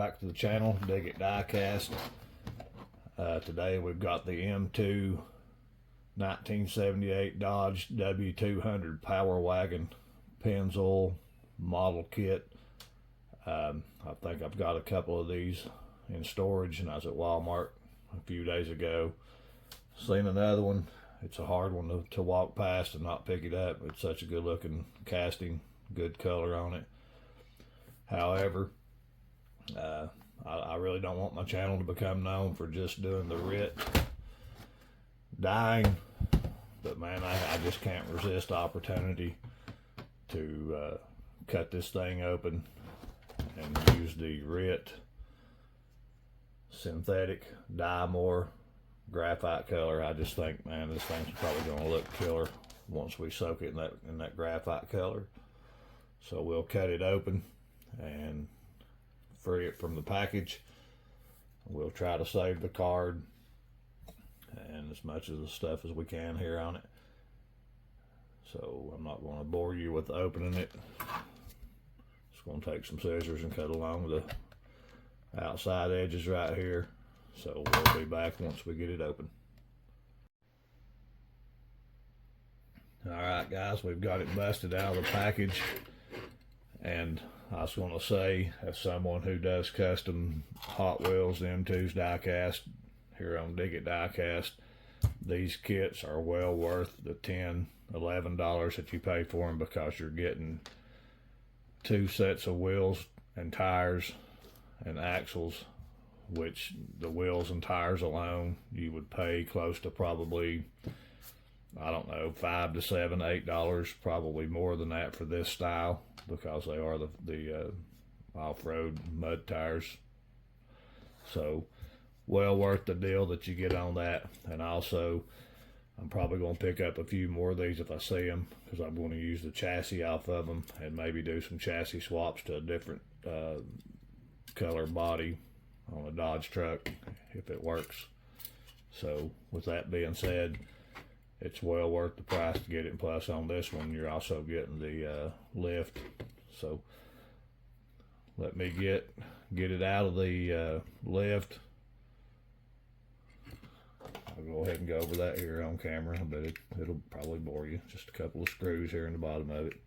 back to the channel, Dig It Diecast. Today we've got the M2 1978 Dodge W200 Power Wagon Pennzoil model kit. I think I've got a couple of these in storage, and I was at Walmart a few days ago. Seen another one. It's a hard one to walk past and not pick it up. It's such a good looking casting, good color on it. However, I really don't want my channel to become known for just doing the RIT dyeing, but man, I just can't resist the opportunity to cut this thing open and use the RIT synthetic dye more graphite color. I just think, man, this thing's probably going to look killer once we soak it in that graphite color. So we'll cut it open and free it from the package. We'll try to save the card and as much of the stuff as we can here on it. So I'm not going to bore you with opening it. Just going to take some scissors and cut along the outside edges right here. So we'll be back once we get it open. Alright guys, we've got it busted out of the package, and I was going to say, as someone who does custom Hot Wheels M2s diecast here on Dig It Diecast, these kits are well worth the $10, $11 that you pay for them, because you're getting 2 sets of wheels and tires and axles, which the wheels and tires alone you would pay close to probably, I don't know, $5 to $7, $8, probably more than that for this style, because they are the off-road mud tires. So well worth the deal that you get on that. And also, I'm probably going to pick up a few more of these if I see them, because I'm going to use the chassis off of them and maybe do some chassis swaps to a different color body on a Dodge truck if it works. So with that being said, it's well worth the price to get it. And plus on this one, you're also getting the lift. So let me get it out of the lift. I'll go ahead and go over that here on camera, but it'll probably bore you. Just a couple of screws here in the bottom of it.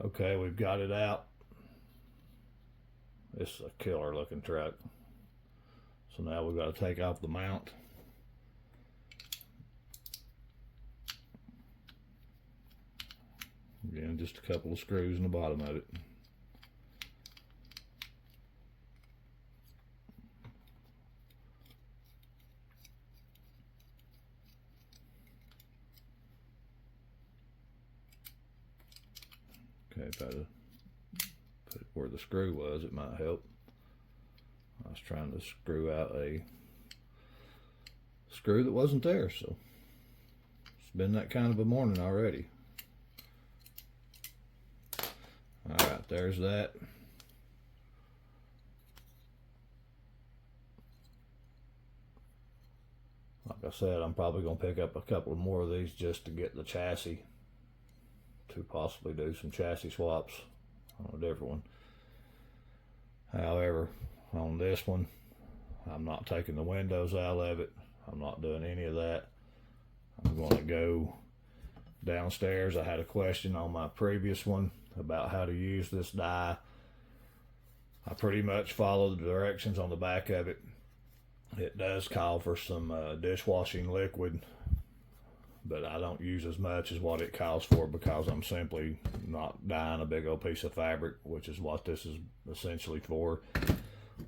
Okay, we've got it out. This is a killer looking truck. So now we've got to take off the mount. Again, just a couple of screws in the bottom of it. Okay, if I put it where the screw was, it might help. I was trying to screw out a screw that wasn't there, so it's been that kind of a morning already. Alright, there's that. Like I said, I'm probably going to pick up a couple more of these just to get the chassis, to possibly do some chassis swaps on a different one. However, on this one, I'm not taking the windows out of it. I'm not doing any of that. I'm going to go downstairs. I had a question on my previous one about how to use this dye. I pretty much follow the directions on the back of it. It does call for some dishwashing liquid, but I don't use as much as what it calls for, because I'm simply not dyeing a big old piece of fabric, which is what this is essentially for.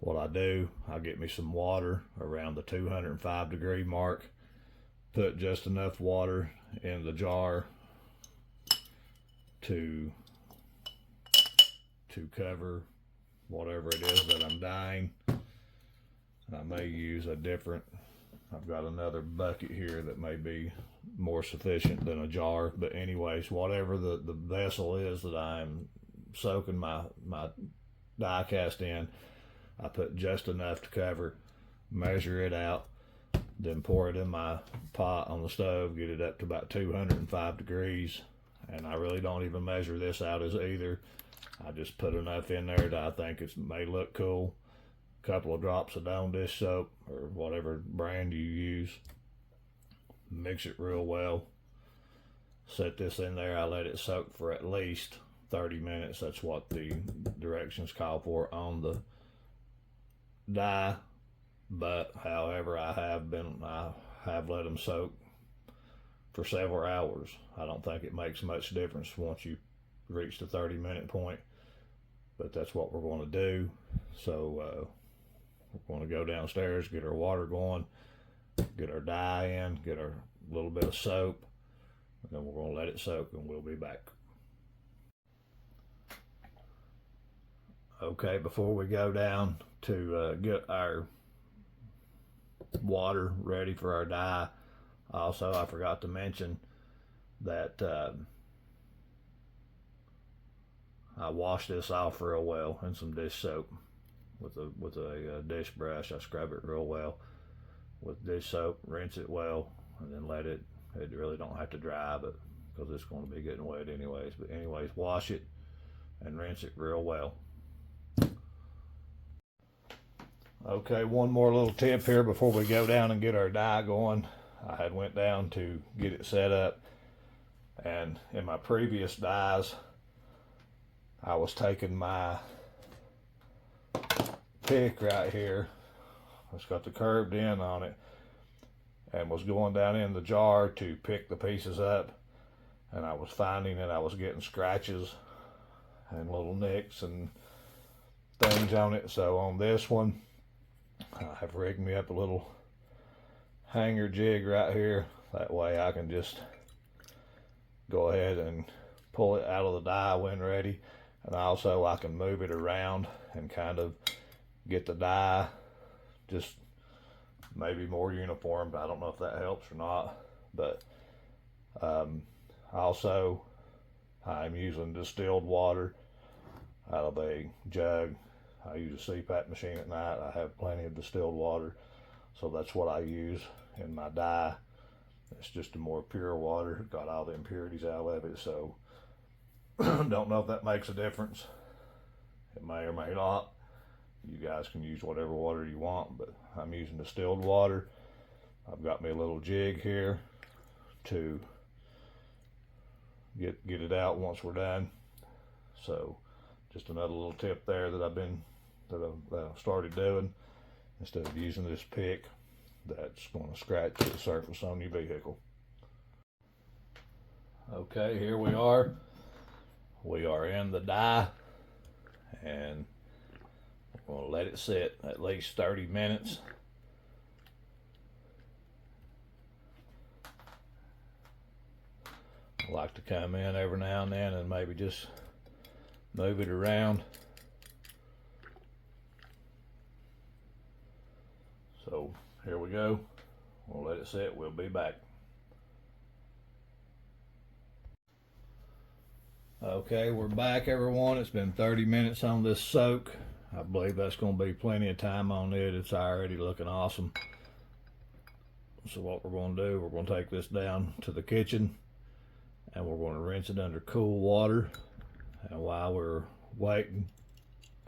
What I do, I get me some water around the 205 degree mark, put just enough water in the jar to cover whatever it is that I'm dyeing. I may use a different, I've got another bucket here that may be more sufficient than a jar, but anyways, whatever the vessel is that I'm soaking my die cast in, I put just enough to cover, measure it out, then pour it in my pot on the stove, get it up to about 205 degrees, and I really don't even measure this out as either. I just put enough in there that I think it may look cool. A couple of drops of Dawn dish soap or whatever brand you use. Mix it real well. Set this in there. I let it soak for at least 30 minutes. That's what the directions call for on the dye. But however, I have let them soak for several hours. I don't think it makes much difference once you reach the 30-minute point, but that's what we're going to do. So we're going to go downstairs, get our water going, get our dye in, get our little bit of soap, and then we're going to let it soak, and we'll be back. Okay, before we go down to get our water ready for our dye, also I forgot to mention that I wash this off real well in some dish soap with a dish brush. I scrub it real well with dish soap, rinse it well, and then let it really don't have to dry, but because it's going to be getting wet anyways. But anyways, wash it and rinse it real well. Okay, one more little tip here before we go down and get our dye going. I had went down to get it set up, and in my previous dyes I was taking my pick right here, it's got the curved end on it, and was going down in the jar to pick the pieces up, and I was finding that I was getting scratches and little nicks and things on it. So on this one, I have rigged me up a little hanger jig right here. That way I can just go ahead and pull it out of the dye when ready. And also I can move it around and kind of get the dye just maybe more uniform. I don't know if that helps or not. But also I'm using distilled water out of a jug. I use a CPAP machine at night. I have plenty of distilled water, so that's what I use in my dye. It's just a more pure water, got all the impurities out of it, so don't know if that makes a difference. It may or may not. You guys can use whatever water you want, but I'm using distilled water. I've got me a little jig here to get it out once we're done. So just another little tip there that I've started doing, instead of using this pick that's going to scratch the surface on your vehicle. Okay, here we are. We are in the dye, and we're going to let it sit at least 30 minutes. I like to come in every now and then and maybe just move it around. So here we go. We'll let it sit. We'll be back. Okay, we're back, everyone. It's been 30 minutes on this soak. I believe that's going to be plenty of time on it. It's already looking awesome. So what we're going to do, we're going to take this down to the kitchen, and we're going to rinse it under cool water. And while we're waiting,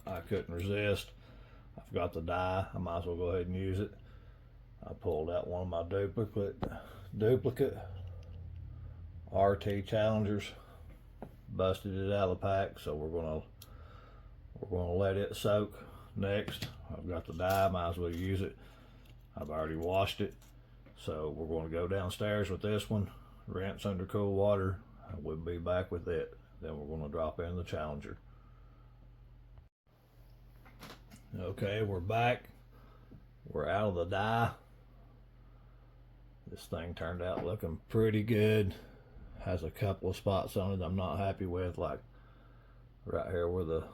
I couldn't resist. I've got the dye. I might as well go ahead and use it. I pulled out one of my duplicate RT Challengers, busted it out of the pack. So we're gonna let it soak next. I've got the dye. Might as well use it. I've already washed it. So we're going to go downstairs with this one, rinse under cool water, and we'll be back with it. Then we're going to drop in the Challenger. Okay, we're back. We're out of the dye. This thing turned out looking pretty good. Has a couple of spots on it I'm not happy with, like right here where the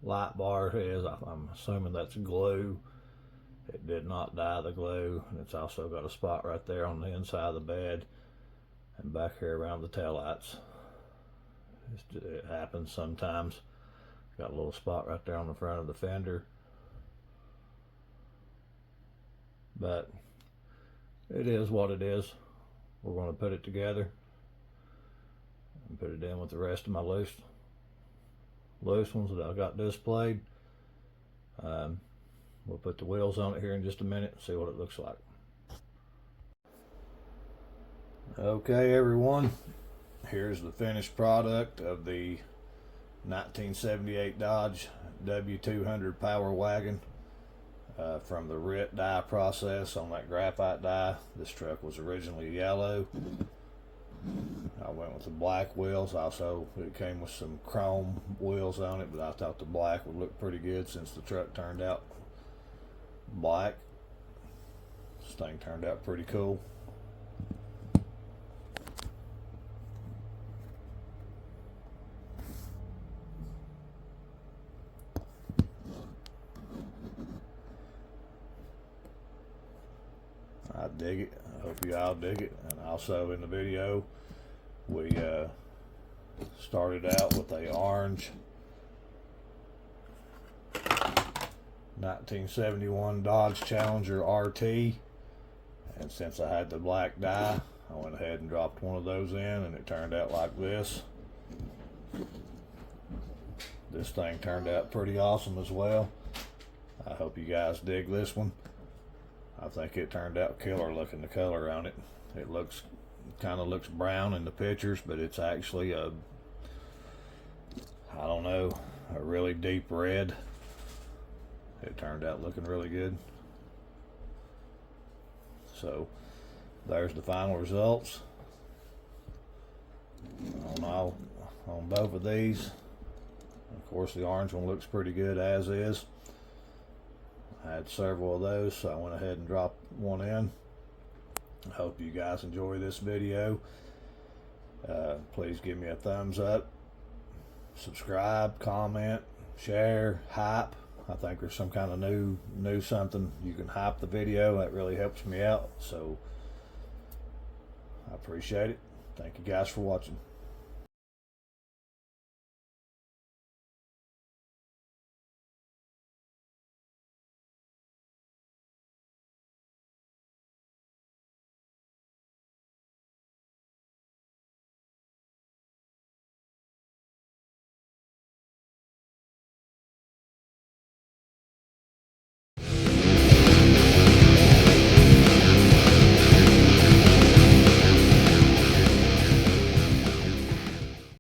light bar is. I'm assuming that's glue. It did not dye the glue, and it's also got a spot right there on the inside of the bed and back here around the taillights. It happens sometimes. Got a little spot right there on the front of the fender, but it is what it is. We're going to put it together and put it in with the rest of my loose ones that I got displayed. We'll put the wheels on it here in just a minute and see what it looks like. Okay, everyone, here's the finished product of the 1978 Dodge W200 Power Wagon from the RIT dye process on that graphite dye. This truck was originally yellow. I went with the black wheels. Also, it came with some chrome wheels on it, but I thought the black would look pretty good since the truck turned out black. This thing turned out pretty cool. I dig it. I hope you all dig it. And also in the video, we started out with a orange 1971 Dodge Challenger RT, and since I had the black dye, I went ahead and dropped one of those in, and it turned out like this. This thing turned out pretty awesome as well. I hope you guys dig this one. I think it turned out killer looking, the color on it. It kind of looks brown in the pictures, but it's actually a really deep red. It turned out looking really good. So there's the final results on both of these. Of course, the orange one looks pretty good as is. I had several of those, so I went ahead and dropped one in. I hope you guys enjoy this video. Please give me a thumbs up, subscribe, comment, share, hype. I think there's some kind of new something you can hype the video. That really helps me out, so I appreciate it. Thank you guys for watching.